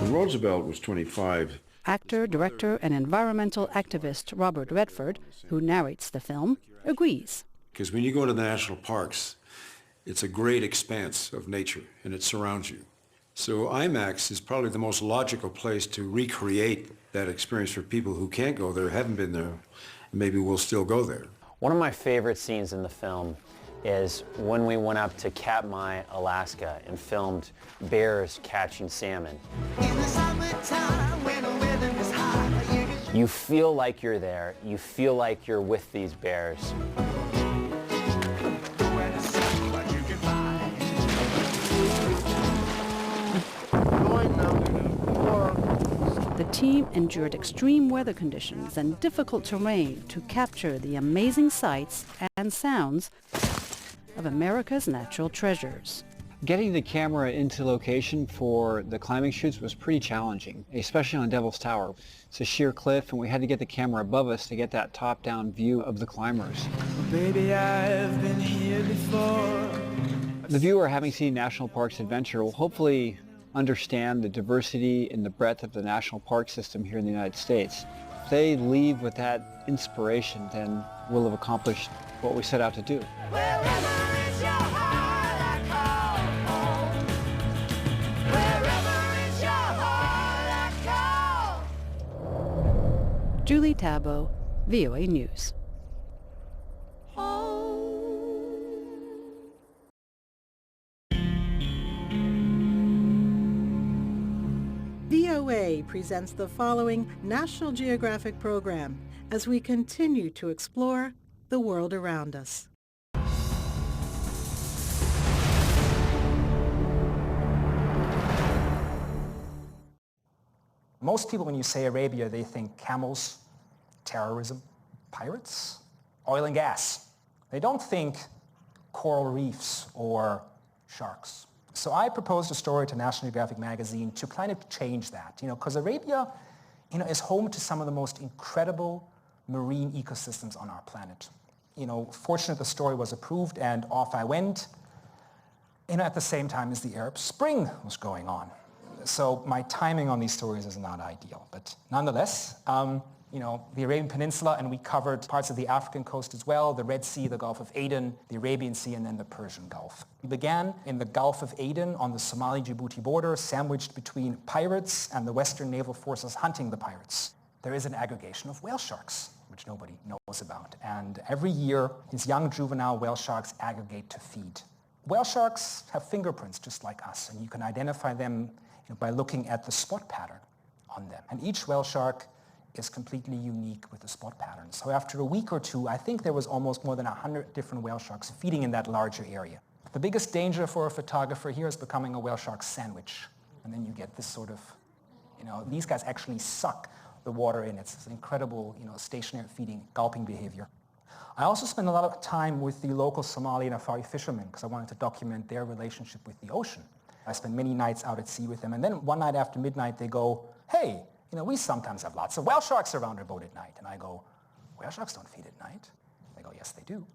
Roosevelt was 25. Actor, director, and environmental activist Robert Redford, who narrates the film, agrees. Because when you go to the national parks, it's a great expanse of nature, and it surrounds you. So IMAX is probably the most logical place to recreate that experience for people who can't go there, haven't been there, and maybe will still go there. One of my favorite scenes in the film is when we went up to Katmai, Alaska, and filmed bears catching salmon. You feel like you're there. You feel like you're with these bears. The team endured extreme weather conditions and difficult terrain to capture the amazing sights and sounds of America's natural treasures. Getting the camera into location for the climbing shoots was pretty challenging, especially on Devil's Tower. It's a sheer cliff, and we had to get the camera above us to get that top-down view of the climbers. Baby, I've been here before. The viewer, having seen National Parks Adventure, will hopefully understand the diversity and the breadth of the national park system here in the United States. If they leave with that inspiration, then we'll have accomplished what we set out to do. Julie Tabo, VOA News. VOA presents the following National Geographic program as we continue to explore the world around us. Most people, when you say Arabia, they think camels, terrorism, pirates, oil and gas. They don't think coral reefs or sharks. So I proposed a story to National Geographic magazine to kind of change that, because Arabia, is home to some of the most incredible marine ecosystems on our planet. Fortunately, the story was approved and off I went, at the same time as the Arab Spring was going on. So my timing on these stories is not ideal, but nonetheless, the Arabian Peninsula, and we covered parts of the African coast as well, the Red Sea, the Gulf of Aden, the Arabian Sea, and then the Persian Gulf. We began in the Gulf of Aden on the Somali-Djibouti border, sandwiched between pirates and the Western naval forces hunting the pirates. There is an aggregation of whale sharks, which nobody knows about, and every year these young juvenile whale sharks aggregate to feed. Whale sharks have fingerprints just like us, and you can identify them by looking at the spot pattern on them. And each whale shark is completely unique with the spot pattern. So after a week or two, I think there was almost more than 100 different whale sharks feeding in that larger area. The biggest danger for a photographer here is becoming a whale shark sandwich. And then you get this sort of, these guys actually suck the water in. It's this incredible, stationary feeding, gulping behavior. I also spent a lot of time with the local Somali and Afari fishermen because I wanted to document their relationship with the ocean. I spent many nights out at sea with them, and then one night after midnight they go, hey, we sometimes have lots of whale sharks around our boat at night. And I go, whale sharks don't feed at night. They go, yes, they do.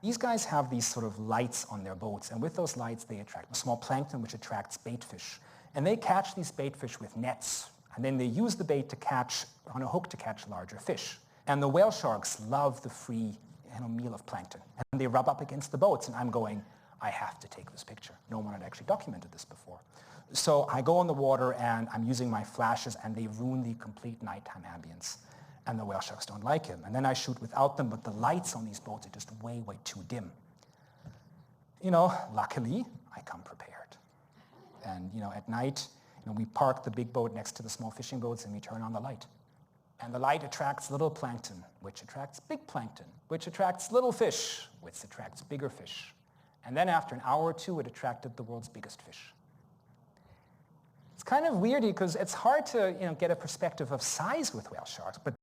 These guys have these sort of lights on their boats, and with those lights they attract small plankton, which attracts bait fish. And they catch these bait fish with nets, and then they use the bait to catch, on a hook to catch larger fish. And the whale sharks love the free meal of plankton. And they rub up against the boats, and I'm going, I have to take this picture. No one had actually documented this before. So I go in the water and I'm using my flashes and they ruin the complete nighttime ambience. And the whale sharks don't like him. And then I shoot without them, but the lights on these boats are just way, way too dim. Luckily, I come prepared. And, at night, we park the big boat next to the small fishing boats and we turn on the light. And the light attracts little plankton, which attracts big plankton, which attracts little fish, which attracts bigger fish. And then after an hour or two, it attracted the world's biggest fish. It's kind of weird because it's hard to get a perspective of size with whale sharks, but